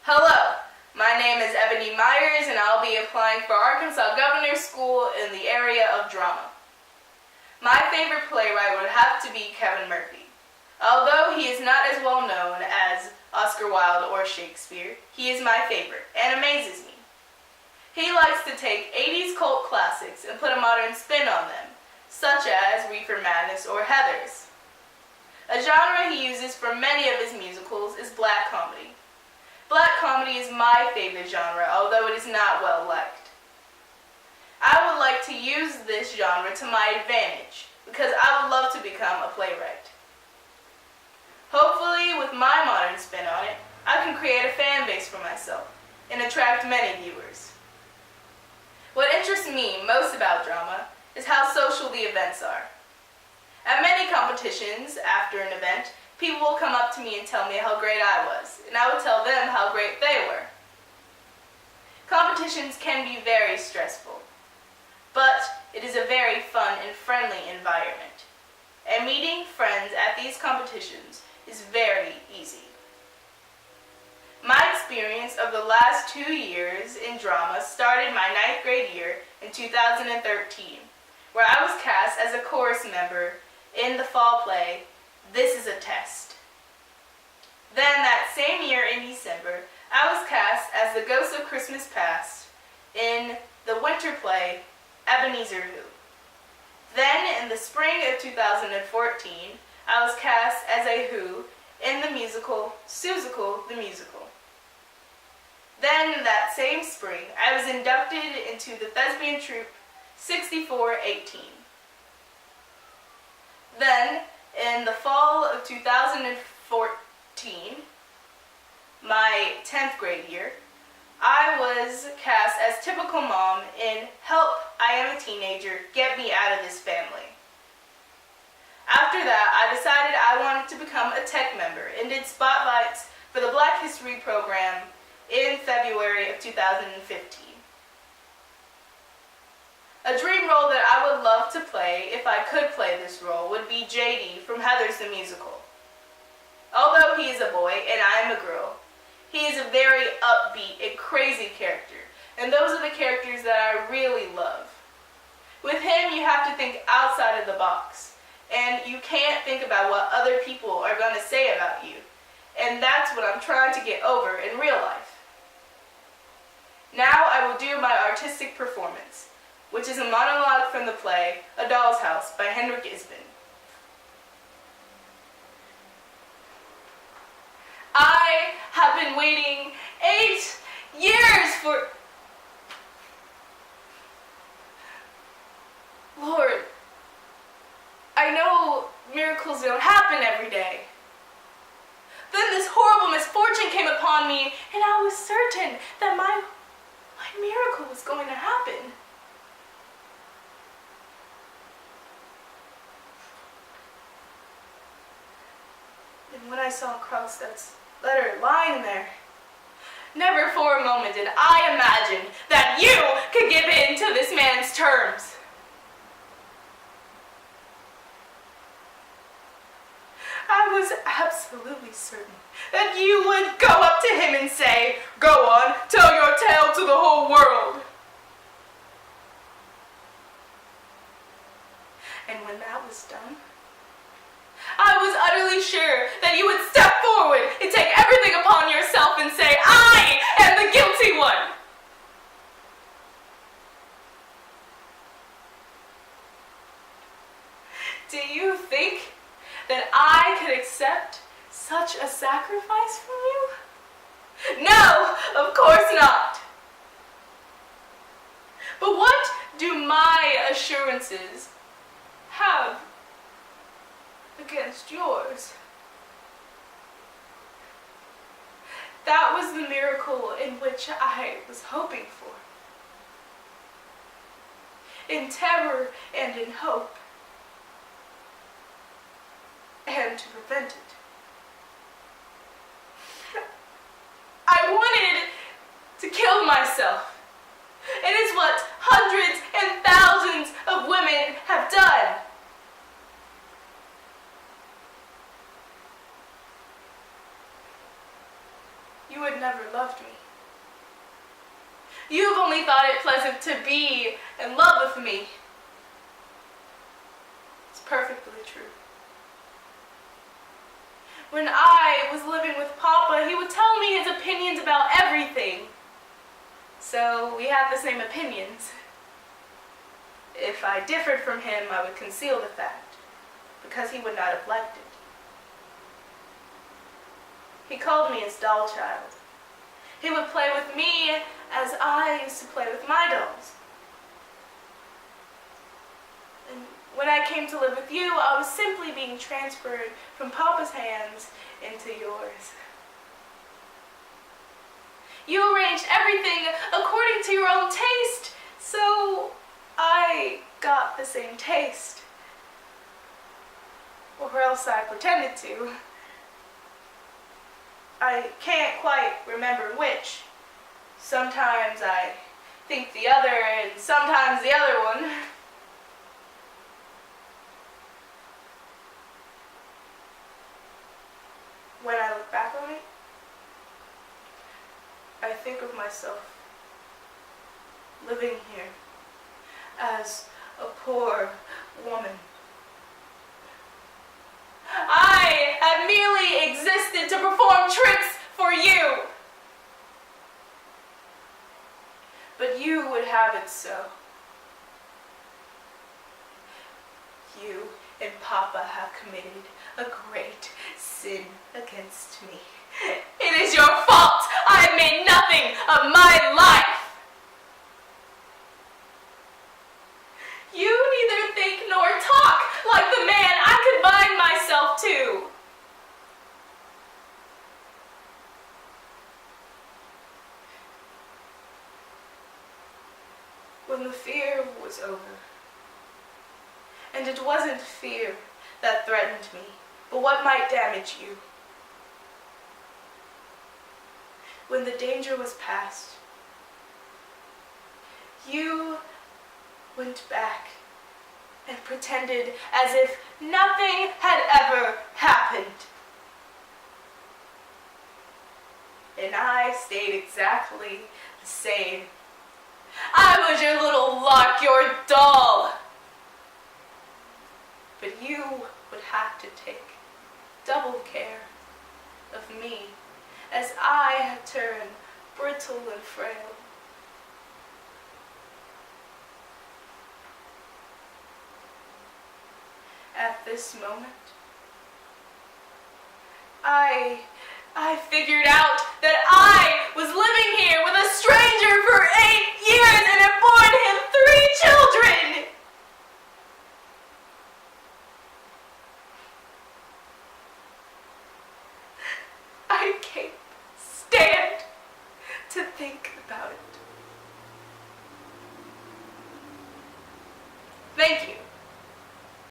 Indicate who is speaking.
Speaker 1: Hello, my name is Ebony Meyers and I'll be applying for Arkansas Govenor School in the area of drama. My favorite playwright would have to be Kevin Murphy. Although he is not as well known as Oscar Wilde or Shakespeare, he is my favorite and amazes me. He likes to take 80s cult classics and put a modern spin on them, such as Reefer Madness or Heathers. A genre he uses for many of his musicals is black comedy. Black comedy is my favorite genre, although it is not well liked. I would like to use this genre to my advantage, because I would love to become a playwright. Hopefully, with my modern spin on it, I can create a fan base for myself and attract many viewers. What interests me most about drama is how social the events are. At many competitions, after an event, people will come up to me and tell me how great I was, and I would tell them how great they were. Competitions can be very stressful, but it is a very fun and friendly environment, and meeting friends at these competitions is very easy. My experience of the last 2 years in drama started my 9th grade year in 2013, where I was cast as a chorus member in the fall play, This Is a Test. Then that same year in December, I was cast as the Ghost of Christmas Past in the winter play, Ebenezer Who. Then in the spring of 2014, I was cast as a Who in the musical, Seussical the Musical. Then that same spring, I was inducted into the thespian troupe 6418. Then, in the fall of 2014, my 10th grade year, I was cast as typical mom in Help, I Am a Teenager, Get Me Out of This Family. After that, I decided I wanted to become a tech member and did spotlights for the Black History program in February of 2015. A dream role that I would love to play, if I could play this role, would be JD from Heathers the Musical. Although he is a boy and I am a girl, he is a very upbeat and crazy character, and those are the characters that I really love. With him, you have to think outside of the box, and you can't think about what other people are going to say about you, and that's what I'm trying to get over in real life. Now I will do my artistic performance, which is a monologue from the play A Doll's House by Henrik Ibsen. I have been waiting 8 years for... Lord, I know miracles don't happen every day. Then this horrible misfortune came upon me, and I was certain that my miracle was going to happen. And when I saw Krogstad's letter lying there, never for a moment did I imagine that you could give in to this man's terms. I was absolutely certain that you would go up to him and say, "Go on, tell your tale to the whole world." And when that was done, I was utterly sure that you would step forward and take everything upon yourself and say, "I am the guilty one." Do you think that I could accept such a sacrifice from you? No, of course not. But what do my assurances have against yours? That was the miracle in which I was hoping for. In terror and in hope. And to prevent it. I wanted to kill myself. It is what hundreds and thousands of women have done. You would never loved me. You've only thought it pleasant to be in love with me. It's perfectly true. When I was living with Papa, he would tell me his opinions about everything. So we had the same opinions. If I differed from him, I would conceal the fact, because he would not have liked it. He called me his doll child. He would play with me as I used to play with my dolls. And when I came to live with you, I was simply being transferred from Papa's hands into yours. You arranged everything according to your own taste, so I got the same taste. Or else I pretended to. I can't quite remember which. Sometimes I think the other, and sometimes the other one. When I look back on it, I think of myself living here as a poor woman. I have merely existed to perform tricks for you. But you would have it so. You and Papa have committed a great sin against me. It is your fault. I have made nothing of my life. You neither think nor talk like the man I could bind myself to. When the fear was over, and it wasn't fear that threatened me, but what might damage you. When the danger was past, you went back and pretended as if nothing had ever happened. And I stayed exactly the same. I was your little lark, your doll. But you would have to take double care of me as I had turned brittle and frail. At this moment, I figured out that I was living here with a stranger for 8 years and had borne him 3 children. I can't stand to think about it. Thank you.